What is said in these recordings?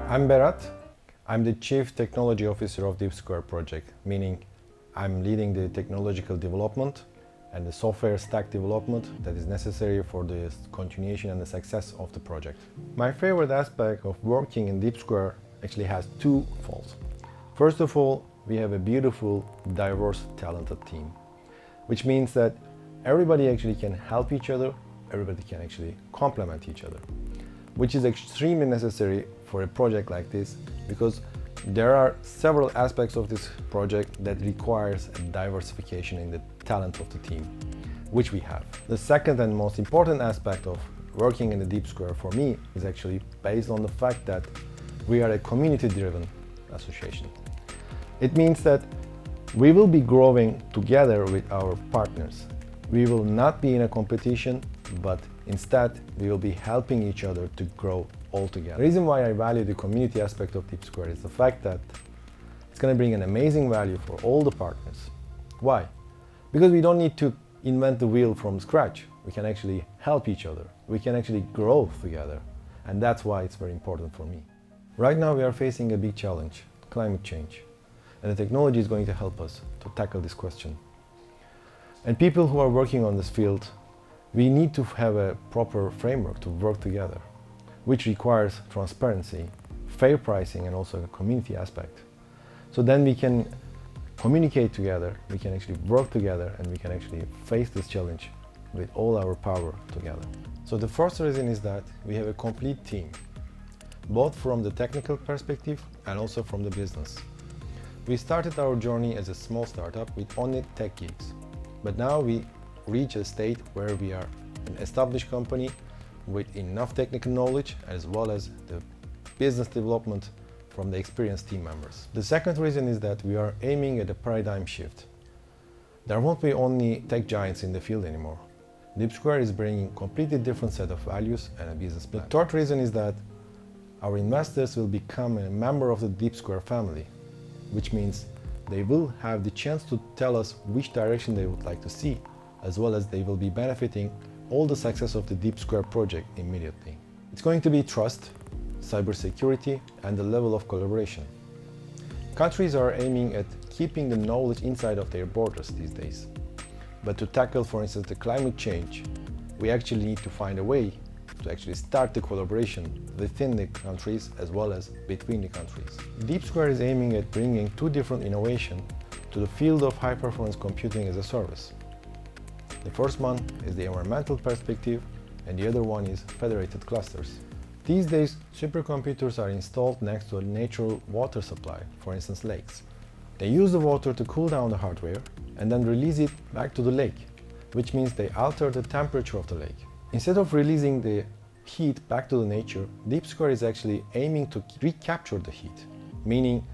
I'm Berat. I'm the Chief Technology Officer of DeepSquare project, meaning I'm leading the technological development and the software stack development that is necessary for the continuation and the success of the project. My favorite aspect of working in DeepSquare actually has two folds. First of all, we have a beautiful, diverse, talented team, which means that everybody actually can help each other, everybody can actually complement each other, which is extremely necessary for a project like this because there are several aspects of this project that requires a diversification in the talent of the team, which we have. The second and most important aspect of working in the DeepSquare for me is actually based on the fact that we are a community-driven association. It means that we will be growing together with our partners. We will not be in a competition, but instead we will be helping each other to grow all together. The reason why I value the community aspect of DeepSquare is the fact that it's going to bring an amazing value for all the partners. Why? Because we don't need to invent the wheel from scratch. We can actually help each other. We can actually grow together. And that's why it's very important for me. Right now we are facing a big challenge, climate change. And the technology is going to help us to tackle this question. And people who are working on this field, we need to have a proper framework to work together, which requires transparency, fair pricing, and also a community aspect. So then we can communicate together, we can actually work together, and we can actually face this challenge with all our power together. So the first reason is that we have a complete team, both from the technical perspective and also from the business. We started our journey as a small startup with only tech geeks, but now we reach a state where we are an established company with enough technical knowledge as well as the business development from the experienced team members. The second reason is that we are aiming at a paradigm shift. There won't be only tech giants in the field anymore. DeepSquare is bringing a completely different set of values and a business plan. The third reason is that our investors will become a member of the DeepSquare family, which means they will have the chance to tell us which direction they would like to see, as well as they will be benefiting all the success of the DeepSquare project immediately. It's going to be trust, cybersecurity, and the level of collaboration. Countries are aiming at keeping the knowledge inside of their borders these days. But to tackle, for instance, the climate change, we actually need to find a way to actually start the collaboration within the countries as well as between the countries. DeepSquare is aiming at bringing two different innovations to the field of high-performance computing as a service. The first one is the environmental perspective, and the other one is federated clusters. These days, supercomputers are installed next to a natural water supply, for instance lakes. They use the water to cool down the hardware and then release it back to the lake, which means they alter the temperature of the lake. Instead of releasing the heat back to the nature, DeepSquare is actually aiming to recapture the heat, meaning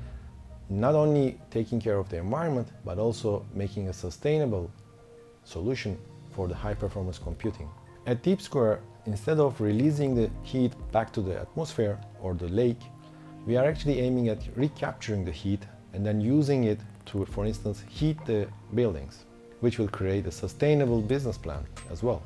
not only taking care of the environment, but also making a sustainable solution for the high-performance computing. At DeepSquare, instead of releasing the heat back to the atmosphere or the lake, we are actually aiming at recapturing the heat and then using it to, for instance, heat the buildings, which will create a sustainable business plan as well.